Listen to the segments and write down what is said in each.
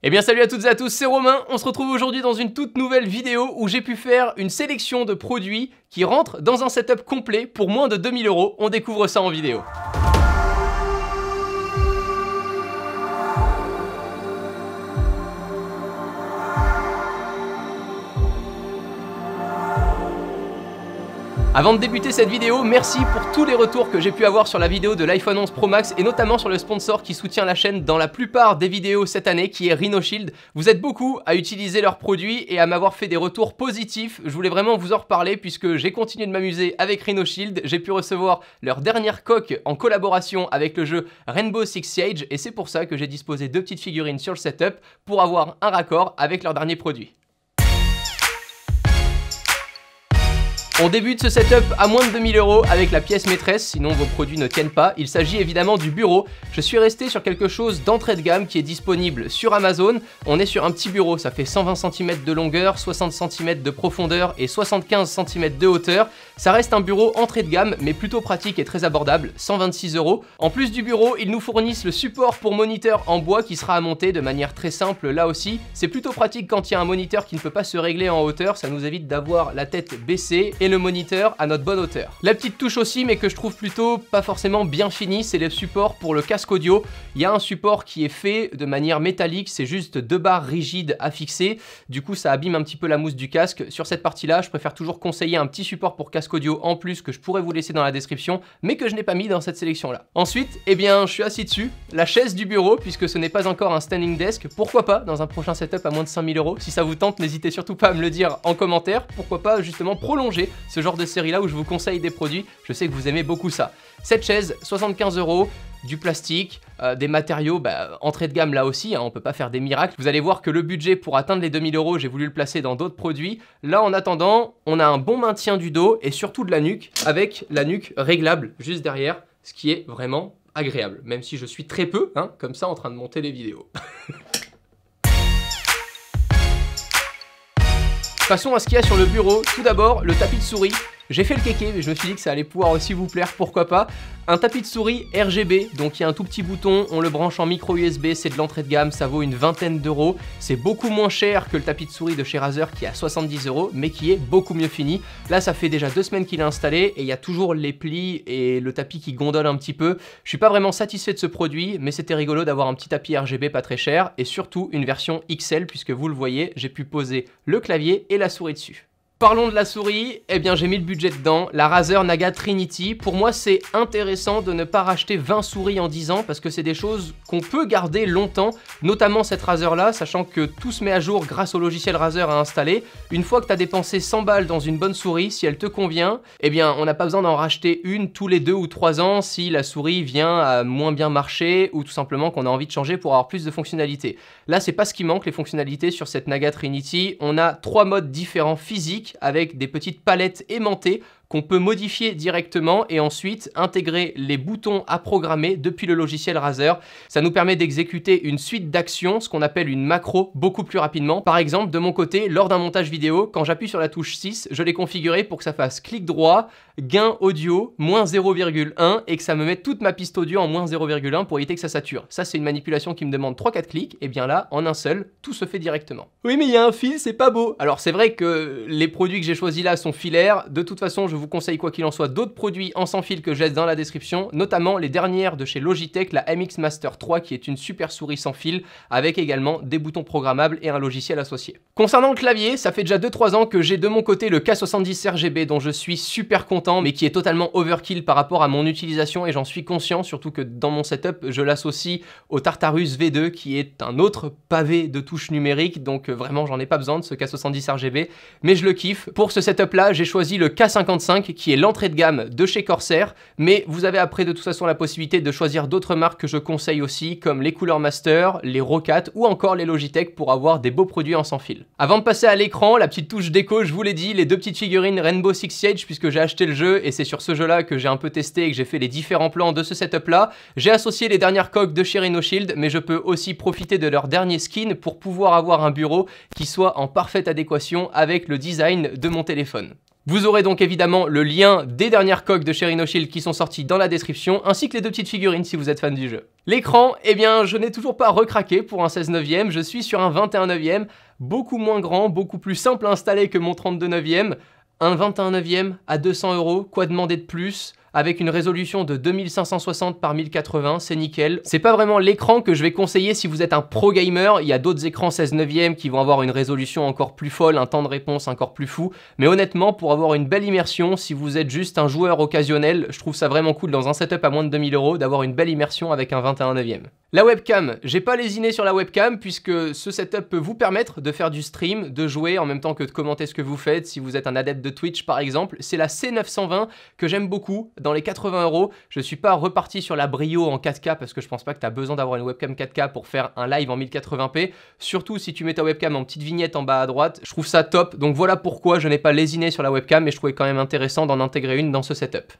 Eh bien salut à toutes et à tous, c'est Romain, on se retrouve aujourd'hui dans une toute nouvelle vidéo où j'ai pu faire une sélection de produits qui rentrent dans un setup complet pour moins de 2000 €, on découvre ça en vidéo. Avant de débuter cette vidéo, merci pour tous les retours que j'ai pu avoir sur la vidéo de l'iPhone 11 Pro Max et notamment sur le sponsor qui soutient la chaîne dans la plupart des vidéos cette année qui est Rhinoshield. Vous êtes beaucoup à utiliser leurs produits et à m'avoir fait des retours positifs. Je voulais vraiment vous en reparler puisque j'ai continué de m'amuser avec Rhinoshield. J'ai pu recevoir leur dernière coque en collaboration avec le jeu Rainbow Six Siege et c'est pour ça que j'ai disposé deux petites figurines sur le setup pour avoir un raccord avec leur dernier produit. On débute ce setup à moins de 2000 € avec la pièce maîtresse, sinon vos produits ne tiennent pas. Il s'agit évidemment du bureau. Je suis resté sur quelque chose d'entrée de gamme qui est disponible sur Amazon. On est sur un petit bureau, ça fait 120 cm de longueur, 60 cm de profondeur et 75 cm de hauteur. Ça reste un bureau entrée de gamme, mais plutôt pratique et très abordable, 126 €. En plus du bureau, ils nous fournissent le support pour moniteur en bois qui sera à monter de manière très simple là aussi. C'est plutôt pratique quand il y a un moniteur qui ne peut pas se régler en hauteur, ça nous évite d'avoir la tête baissée et le moniteur à notre bonne hauteur. La petite touche aussi, mais que je trouve plutôt pas forcément bien finie, c'est le support pour le casque audio. Il y a un support qui est fait de manière métallique, c'est juste deux barres rigides à fixer. Du coup, ça abîme un petit peu la mousse du casque. Sur cette partie-là, je préfère toujours conseiller un petit support pour casque audio en plus que je pourrais vous laisser dans la description, mais que je n'ai pas mis dans cette sélection-là. Ensuite, eh bien, je suis assis dessus, la chaise du bureau, puisque ce n'est pas encore un standing desk. Pourquoi pas dans un prochain setup à moins de 5000 €. Si ça vous tente, n'hésitez surtout pas à me le dire en commentaire. Pourquoi pas justement prolonger ce genre de série là où je vous conseille des produits, je sais que vous aimez beaucoup ça. Cette chaise, 75 €, du plastique, des matériaux entrée de gamme là aussi, hein, on peut pas faire des miracles. Vous allez voir que le budget pour atteindre les 2000 €, j'ai voulu le placer dans d'autres produits. Là en attendant, on a un bon maintien du dos et surtout de la nuque, avec la nuque réglable juste derrière, ce qui est vraiment agréable, même si je suis très peu, hein, comme ça en train de monter les vidéos. Passons à ce qu'il y a sur le bureau. Tout d'abord, le tapis de souris. J'ai fait le kéké, mais je me suis dit que ça allait pouvoir aussi vous plaire, pourquoi pas. Un tapis de souris RGB, donc il y a un tout petit bouton, on le branche en micro USB, c'est de l'entrée de gamme, ça vaut une vingtaine d'euros. C'est beaucoup moins cher que le tapis de souris de chez Razer qui est à 70 €, mais qui est beaucoup mieux fini. Là, ça fait déjà 2 semaines qu'il est installé et il y a toujours les plis et le tapis qui gondole un petit peu. Je suis pas vraiment satisfait de ce produit, mais c'était rigolo d'avoir un petit tapis RGB pas très cher et surtout une version XL puisque vous le voyez, j'ai pu poser le clavier et la souris dessus. Parlons de la souris, eh bien j'ai mis le budget dedans, la Razer Naga Trinity. Pour moi c'est intéressant de ne pas racheter 20 souris en 10 ans parce que c'est des choses qu'on peut garder longtemps, notamment cette Razer là, sachant que tout se met à jour grâce au logiciel Razer à installer. Une fois que tu as dépensé 100 balles dans une bonne souris, si elle te convient, eh bien on n'a pas besoin d'en racheter une tous les 2 ou 3 ans si la souris vient à moins bien marcher ou tout simplement qu'on a envie de changer pour avoir plus de fonctionnalités. Là c'est pas ce qui manque, les fonctionnalités sur cette Naga Trinity. On a 3 modes différents physiques avec des petites palettes aimantées qu'on peut modifier directement et ensuite intégrer les boutons à programmer depuis le logiciel Razer. Ça nous permet d'exécuter une suite d'actions, ce qu'on appelle une macro, beaucoup plus rapidement. Par exemple, de mon côté, lors d'un montage vidéo, quand j'appuie sur la touche 6, je l'ai configuré pour que ça fasse clic droit, gain audio, moins 0,1 et que ça me mette toute ma piste audio en moins 0,1 pour éviter que ça sature. Ça, c'est une manipulation qui me demande 3-4 clics, et bien là, en un seul, tout se fait directement. Oui, mais il y a un fil, c'est pas beau. Alors, c'est vrai que les produits que j'ai choisis là sont filaires. De toute façon, je vous conseille quoi qu'il en soit d'autres produits en sans fil que je laisse dans la description, notamment les dernières de chez Logitech, la MX Master 3 qui est une super souris sans fil avec également des boutons programmables et un logiciel associé. Concernant le clavier, ça fait déjà 2-3 ans que j'ai de mon côté le K70 RGB dont je suis super content mais qui est totalement overkill par rapport à mon utilisation et j'en suis conscient, surtout que dans mon setup je l'associe au Tartarus V2 qui est un autre pavé de touches numériques, donc vraiment j'en ai pas besoin de ce K70 RGB mais je le kiffe. Pour ce setup là j'ai choisi le K55 qui est l'entrée de gamme de chez Corsair, mais vous avez après de toute façon la possibilité de choisir d'autres marques que je conseille aussi, comme les Cooler Master, les Roccat ou encore les Logitech pour avoir des beaux produits en sans fil. Avant de passer à l'écran, la petite touche déco, je vous l'ai dit, les deux petites figurines Rainbow Six Siege puisque j'ai acheté le jeu et c'est sur ce jeu là que j'ai un peu testé et que j'ai fait les différents plans de ce setup là. J'ai associé les dernières coques de chez Rhinoshield, mais je peux aussi profiter de leur dernier skin pour pouvoir avoir un bureau qui soit en parfaite adéquation avec le design de mon téléphone. Vous aurez donc évidemment le lien des dernières coques de chez Rhinoshield qui sont sorties dans la description, ainsi que les deux petites figurines si vous êtes fan du jeu. L'écran, eh bien je n'ai toujours pas recraqué pour un 16/9, je suis sur un 21/9, beaucoup moins grand, beaucoup plus simple à installer que mon 32/9. Un 21/9 à 200 €, quoi demander de plus? Avec une résolution de 2560 par 1080, c'est nickel. C'est pas vraiment l'écran que je vais conseiller si vous êtes un pro gamer, il y a d'autres écrans 16/9 qui vont avoir une résolution encore plus folle, un temps de réponse encore plus fou, mais honnêtement, pour avoir une belle immersion, si vous êtes juste un joueur occasionnel, je trouve ça vraiment cool dans un setup à moins de 2000 € d'avoir une belle immersion avec un 21/9. La webcam, j'ai pas lésiné sur la webcam puisque ce setup peut vous permettre de faire du stream, de jouer en même temps que de commenter ce que vous faites si vous êtes un adepte de Twitch par exemple. C'est la C920 que j'aime beaucoup. Dans les 80 €, je suis pas reparti sur la Brio en 4K parce que je pense pas que tu as besoin d'avoir une webcam 4K pour faire un live en 1080p. Surtout si tu mets ta webcam en petite vignette en bas à droite, je trouve ça top. Donc voilà pourquoi je n'ai pas lésiné sur la webcam mais je trouvais quand même intéressant d'en intégrer une dans ce setup.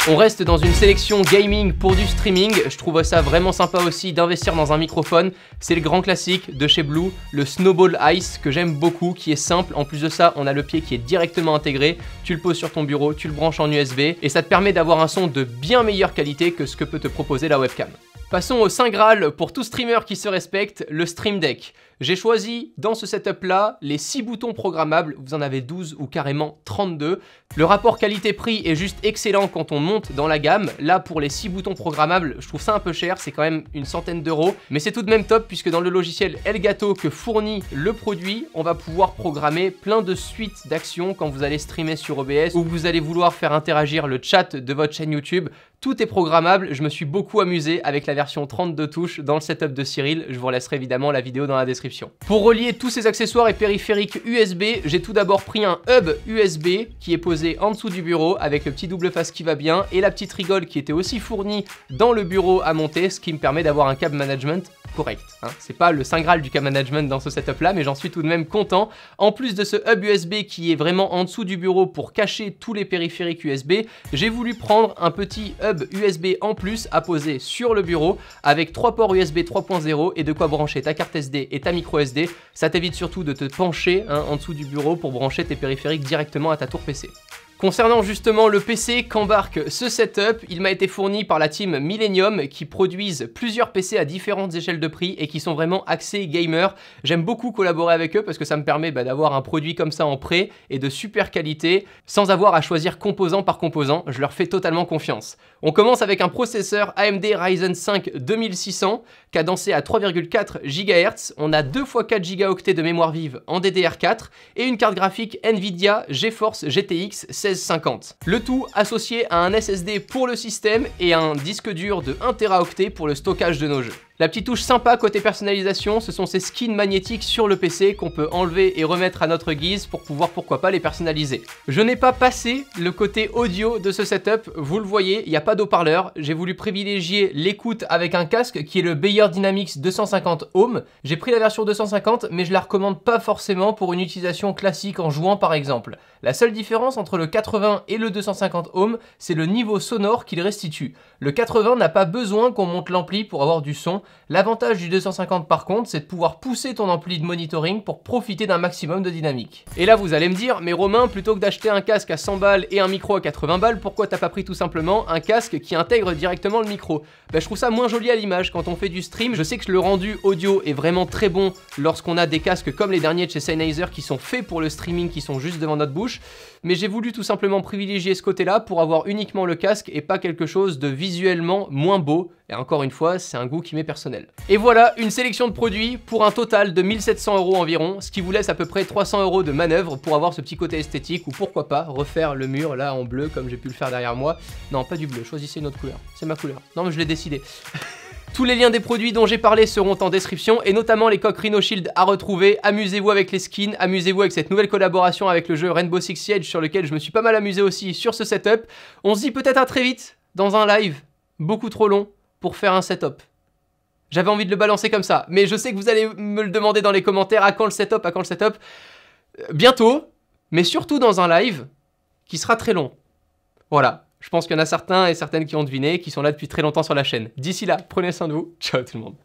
On reste dans une sélection gaming pour du streaming, je trouve ça vraiment sympa aussi d'investir dans un microphone, c'est le grand classique de chez Blue, le Snowball Ice que j'aime beaucoup, qui est simple, en plus de ça on a le pied qui est directement intégré, tu le poses sur ton bureau, tu le branches en USB et ça te permet d'avoir un son de bien meilleure qualité que ce que peut te proposer la webcam. Passons au Saint Graal pour tout streamer qui se respecte, le Stream Deck. J'ai choisi dans ce setup là les 6 boutons programmables, vous en avez 12 ou carrément 32. Le rapport qualité-prix est juste excellent quand on monte dans la gamme. Là pour les 6 boutons programmables, je trouve ça un peu cher, c'est quand même une centaine d'euros. Mais c'est tout de même top puisque dans le logiciel Elgato que fournit le produit, on va pouvoir programmer plein de suites d'actions quand vous allez streamer sur OBS ou vous allez vouloir faire interagir le chat de votre chaîne YouTube. Tout est programmable, je me suis beaucoup amusé avec la version 32 touches dans le setup de Cyril, je vous laisserai évidemment la vidéo dans la description. Pour relier tous ces accessoires et périphériques USB, j'ai tout d'abord pris un hub USB qui est posé en dessous du bureau avec le petit double face qui va bien et la petite rigole qui était aussi fournie dans le bureau à monter, ce qui me permet d'avoir un câble management correct. Hein. C'est pas le Saint Graal du câble management dans ce setup là, mais j'en suis tout de même content. En plus de ce hub USB qui est vraiment en dessous du bureau pour cacher tous les périphériques USB, j'ai voulu prendre un petit hub USB en plus à poser sur le bureau avec 3 ports USB 3.0 et de quoi brancher ta carte SD et ta micro SD. Ça t'évite surtout de te pencher en dessous du bureau pour brancher tes périphériques directement à ta tour PC. Concernant justement le PC qu'embarque ce setup, il m'a été fourni par la team Millennium qui produisent plusieurs PC à différentes échelles de prix et qui sont vraiment axés gamer. J'aime beaucoup collaborer avec eux parce que ça me permet d'avoir un produit comme ça en prêt et de super qualité sans avoir à choisir composant par composant, je leur fais totalement confiance. On commence avec un processeur AMD Ryzen 5 2600 cadencé à 3,4 GHz, on a 2 x 4 Go de mémoire vive en DDR4 et une carte graphique Nvidia GeForce GTX 1650. Le tout associé à un SSD pour le système et un disque dur de 1 Teraoctet pour le stockage de nos jeux. La petite touche sympa côté personnalisation, ce sont ces skins magnétiques sur le PC qu'on peut enlever et remettre à notre guise pour pouvoir pourquoi pas les personnaliser. Je n'ai pas passé le côté audio de ce setup, vous le voyez, il n'y a pas d'haut-parleur. J'ai voulu privilégier l'écoute avec un casque qui est le Beyer Dynamics 250 Ohm. J'ai pris la version 250 mais je la recommande pas forcément pour une utilisation classique en jouant par exemple. La seule différence entre le 80 et le 250 Ohm, c'est le niveau sonore qu'il restitue. Le 80 n'a pas besoin qu'on monte l'ampli pour avoir du son. L'avantage du 250 par contre, c'est de pouvoir pousser ton ampli de monitoring pour profiter d'un maximum de dynamique. Et là vous allez me dire, mais Romain, plutôt que d'acheter un casque à 100 balles et un micro à 80 balles, pourquoi t'as pas pris tout simplement un casque qui intègre directement le micro? Je trouve ça moins joli à l'image quand on fait du stream. Je sais que le rendu audio est vraiment très bon lorsqu'on a des casques comme les derniers de chez Sennheiser qui sont faits pour le streaming, qui sont juste devant notre bouche. Mais j'ai voulu tout simplement privilégier ce côté-là pour avoir uniquement le casque et pas quelque chose de visuellement moins beau. Et encore une fois, c'est un goût qui m'est personnel. Et voilà une sélection de produits pour un total de 1700 € environ, ce qui vous laisse à peu près 300 € de manœuvre pour avoir ce petit côté esthétique ou pourquoi pas refaire le mur là en bleu comme j'ai pu le faire derrière moi. Non, pas du bleu, choisissez une autre couleur, c'est ma couleur. Non mais je l'ai décidé. Tous les liens des produits dont j'ai parlé seront en description et notamment les coques Rhinoshield à retrouver. Amusez-vous avec les skins, amusez-vous avec cette nouvelle collaboration avec le jeu Rainbow Six Siege sur lequel je me suis pas mal amusé aussi sur ce setup. On se dit peut-être à très vite dans un live beaucoup trop long pour faire un setup. J'avais envie de le balancer comme ça, mais je sais que vous allez me le demander dans les commentaires, à quand le setup, à quand le setup. Bientôt, mais surtout dans un live qui sera très long. Voilà. Je pense qu'il y en a certains et certaines qui ont deviné, qui sont là depuis très longtemps sur la chaîne. D'ici là, prenez soin de vous. Ciao tout le monde.